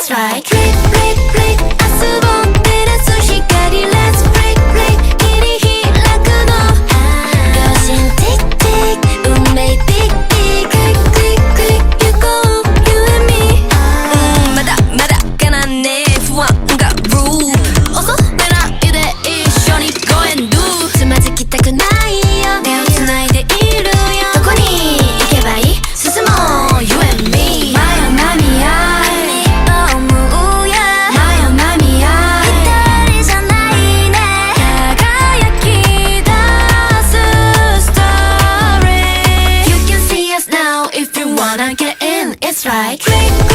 It's right Click click click 明日を照らす光 Let's break break 切り開くの秒針 Tick tick 運命 Tick tick Click click click 行こう You and me まだまだかなね不安が Rule 遅めないで一緒に Go and do つまずきたくないよ手をつないでいるよどこに行けばいい進もう You and me マヨマミヤIt's right Click